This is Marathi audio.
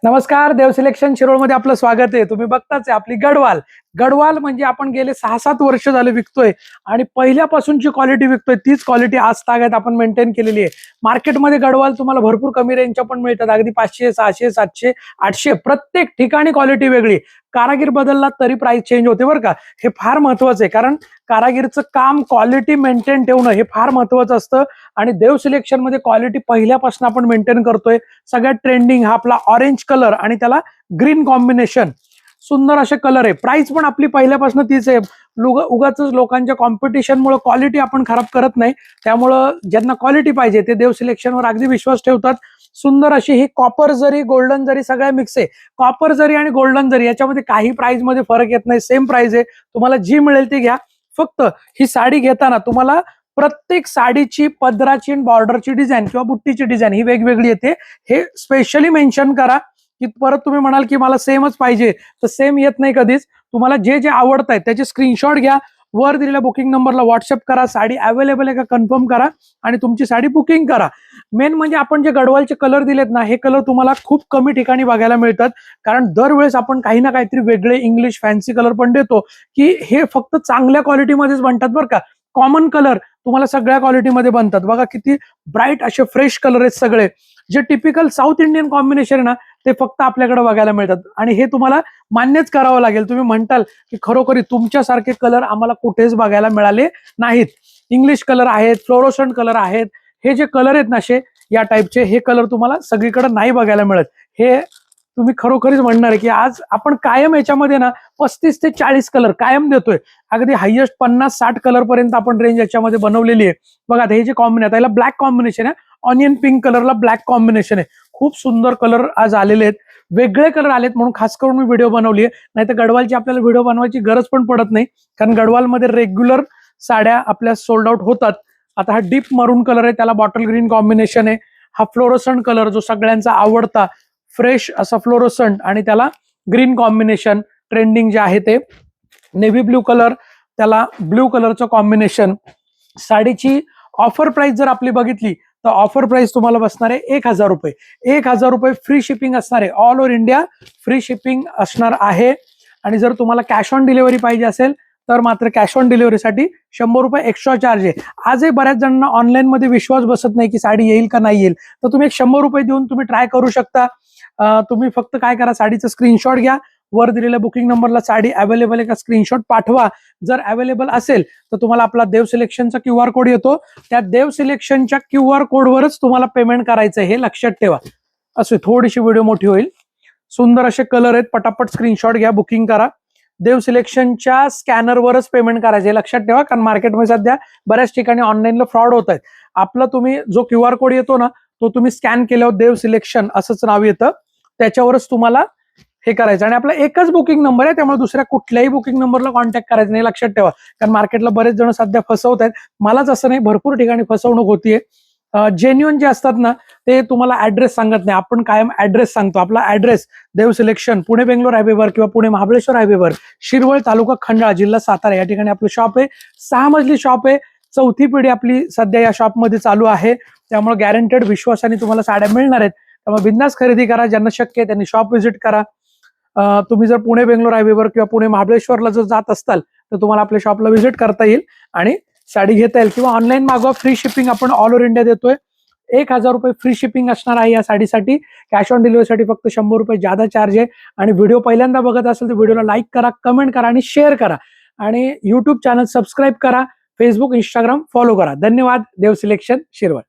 नमस्कार, देव सिलेक्शन शिरोळमध्ये आपलं स्वागत आहे. तुम्ही बघताच आहे आपली गडवाल. गडवाल म्हणजे आपण गेले 6-7 वर्ष झाले विकतोय आणि पहिल्यापासूनची क्वालिटी विकतोय. तीच क्वालिटी आज तागायत आपण मेंटेन केलेली आहे. मार्केटमध्ये गडवाल तुम्हाला भरपूर कमी रेंजच्या पण मिळतात. अगदी 500, 600, 700, 800 प्रत्येक ठिकाणी क्वालिटी वेगळी. कारागीर बदलला तरी प्राइस चेंज होते बरं का. हे फार महत्वाचं आहे, कारण कारागीरचं काम क्वालिटी मेंटेन ठेवणं हे फार महत्वाचं असतं आणि देव सिलेक्शन मध्ये क्वालिटी पहिल्यापासून आपण मेंटेन करतोय. सगळ्यात ट्रेंडिंग हा आपला ऑरेंज कलर आणि त्याला ग्रीन कॉम्बिनेशन, सुंदर असे कलर आहे. प्राइस पण आपली पहिल्यापासून तीच आहे. उगाच लोकांच्या कॉम्पिटिशनमुळे क्वालिटी आपण खराब करत नाही. त्यामुळं ज्यांना क्वालिटी पाहिजे ते देव सिलेक्शनवर अगदी विश्वास ठेवतात. सुंदर अशी ही कॉपर जरी गोल्डन जरी सगळ्या मिक्स आहे. कॉपर जरी आणि गोल्डन जरी याच्यामध्ये काही प्राइस मध्ये फरक येत नाही, सेम प्राइस आहे. तुम्हाला जी मिळेल ती घ्या. फक्त ही साडी घेताना तुम्हाला प्रत्येक साडीची पदराची बॉर्डरची डिझाईन किंवा बुट्टीची डिझाईन ही वेगवेगळी येते. हे स्पेशली मेन्शन करा की परत तुम्ही म्हणाल की मला सेमच पाहिजे, तर सेम येत नाही कधीच. तुम्हाला जे जे आवडत आहे त्याचे स्क्रीनशॉट घ्या, वर दिलेल्या बुकिंग नंबरला व्हॉट्सअप करा, साडी अवेलेबल आहे का कन्फर्म करा आणि तुमची साडी बुकिंग करा. मेन म्हणजे आपण जे गडवालचे कलर दिलेत ना, हे कलर तुम्हाला खूप कमी ठिकाणी बघायला मिळतात. कारण दरवेळेस आपण काही ना काहीतरी वेगळे इंग्लिश फॅन्सी कलर पण देतो की हे फक्त चांगल्या क्वालिटीमध्येच बनतात बरं का. कॉमन कलर तुम्हाला सगळ्या क्वालिटीमध्ये बनतात. बघा किती ब्राईट असे फ्रेश कलर आहेत सगळे. जे टिपिकल साऊथ इंडियन कॉम्बिनेशन आहे ना, ते फक्त आपल्याकडे बघायला मिळतात आणि हे तुम्हाला मान्यच करावं लागेल. तुम्ही म्हणताल की खरोखरी तुमच्यासारखे कलर आम्हाला कुठेच बघायला मिळाले नाहीत. इंग्लिश कलर आहेत, फ्लोरोसंट कलर आहेत. हे जे कलर आहेत ना असे या टाईपचे, हे कलर तुम्हाला सगळीकडे नाही बघायला मिळत. हे तुम्ही खरोखरीच म्हणणार आहे की आज आपण कायम याच्यामध्ये ना 35 ते 40 कलर कायम देतोय. अगदी हायेस्ट 50-60 कलर पर्यंत आपण रेंज याच्यामध्ये बनवलेली आहे. बघा हे जे कॉम्बिनेशन आहे, ब्लॅक कॉम्बिनेशन आहे. ऑनियन पिंक कलरला ब्लॅक कॉम्बिनेशन आहे. खूप सुंदर कलर आज आलेले आहेत. वेगळे कलर आलेत म्हणून खास करून मी व्हिडिओ बनवली आहे. नाही तर गडवालची आपल्याला व्हिडिओ बनवायची गरज पण पडत नाही, कारण गडवालमध्ये रेग्युलर साड्या आपल्या सोल्ड आउट होतात. आता हा डीप मरून कलर आहे, त्याला बॉटल ग्रीन कॉम्बिनेशन आहे. हा फ्लोरोसंट कलर जो सगळ्यांचा आवडता फ्रेश असा फ्लोरोसंट आणि त्याला ग्रीन कॉम्बिनेशन ट्रेंडिंग जे आहे ते नेव्ही ब्ल्यू कलर, त्याला ब्ल्यू कलरचं कॉम्बिनेशन. साडीची ऑफर प्राइस जर आपली बघितली तर ऑफर प्राइस तुम्हाला बसणार आहे 1000 रुपये. 1000 रुपये फ्री शिपिंग असणार आहे. All over India free shipping असणार आहे. आणि जर तुम्हाला कॅश ऑन डिलिव्हरी पाहिजे असेल तर मात्र कॅश ऑन डिलिव्हरीसाठी 100 रुपये एक्स्ट्रा चार्ज आहे. आजही बऱ्याच जणांना ऑनलाईन मध्ये विश्वास बसत नाही की साडी येईल का नाही येईल, तर तुम्ही 100 रुपये देऊन तुम्ही ट्राय करू शकता. तुम्ही फक्त काय करा, साडीचं स्क्रीनशॉट घ्या, वर दिलेल्या बुकिंग नंबरला साडी अवेलेबल आहे का स्क्रीनशॉट पाठवा. जर अवेलेबल असेल तर तुम्हाला आपला देव सिलेक्शनचा QR कोड येतो. त्या देव सिलेक्शनच्या QR कोडवरच तुम्हाला पेमेंट करायचं, हे लक्षात ठेवा. असे थोडीशी व्हिडिओ मोठी होईल. सुंदर असे कलर आहेत, पटापट स्क्रीनशॉट घ्या, बुकिंग करा. देव सिलेक्शनच्या स्कॅनरवरच पेमेंट करायचं हे लक्षात ठेवा, कारण मार्केटमध्ये सध्या बऱ्याच ठिकाणी ऑनलाईनला फ्रॉड होत आहेत. आपला तुम्ही जो QR कोड येतो ना, तो तुम्ही स्कॅन केल्यावर देव सिलेक्शन असंच नाव येतं, त्याच्यावरच तुम्हाला हे करायचं. आणि आपला एकच बुकिंग नंबर आहे, त्यामुळे दुसऱ्या कुठल्याही बुकिंग नंबरला कॉन्टॅक्ट करायचं नाही, लक्षात ठेवा. कारण मार्केटला बरेच जण सध्या फसवत आहेत. मलाच असं नाही, भरपूर ठिकाणी फसवणूक होतीये. जेन्युअन जे असतात ना ते तुम्हाला ऍड्रेस सांगत नाही, आपण कायम ऍड्रेस सांगतो. आपला ऍड्रेस देव सिलेक्शन, पुणे बेंगलोर हायवेवर किंवा पुणे महाबळेश्वर हायवेवर, शिरवळ तालुका खंडाळा जिल्हा सातारा या ठिकाणी आपलं शॉप आहे. 6 मजली शॉप आहे. 4थी पिढी आपली सध्या या शॉपमध्ये चालू आहे. त्यामुळे गॅरंटेड विश्वासाने तुम्हाला साड्या मिळणार आहेत. त्यामुळे बिंदास खरेदी करा. ज्यांना शक्य आहे त्यांनी शॉप व्हिजिट करा. तुम्ही जर पुणे बेंगलोर हायवेवर किंवा पुणे महाबळेश्वरला जर जात असताल तर तुम्हाला आपल्या शॉपला व्हिजिट करता येईल आणि साडी घेता येईल. किंवा ऑनलाईन मागवा, फ्री शिपिंग आपण ऑल ओव्हर इंडिया देतोय. 1000 रुपये फ्री शिपिंग असणार आहे या साडीसाठी. कॅश ऑन डिलिव्हरीसाठी फक्त 100 रुपये जादा चार्ज आहे. आणि व्हिडिओ पहिल्यांदा बघत असेल तर व्हिडिओला लाईक करा, कमेंट करा आणि शेअर करा. आणि युट्यूब चॅनल सबस्क्राईब करा, फेसबुक इंस्टाग्राम फॉलो करा. धन्यवाद. देव सिलेक्शन शिरवळ.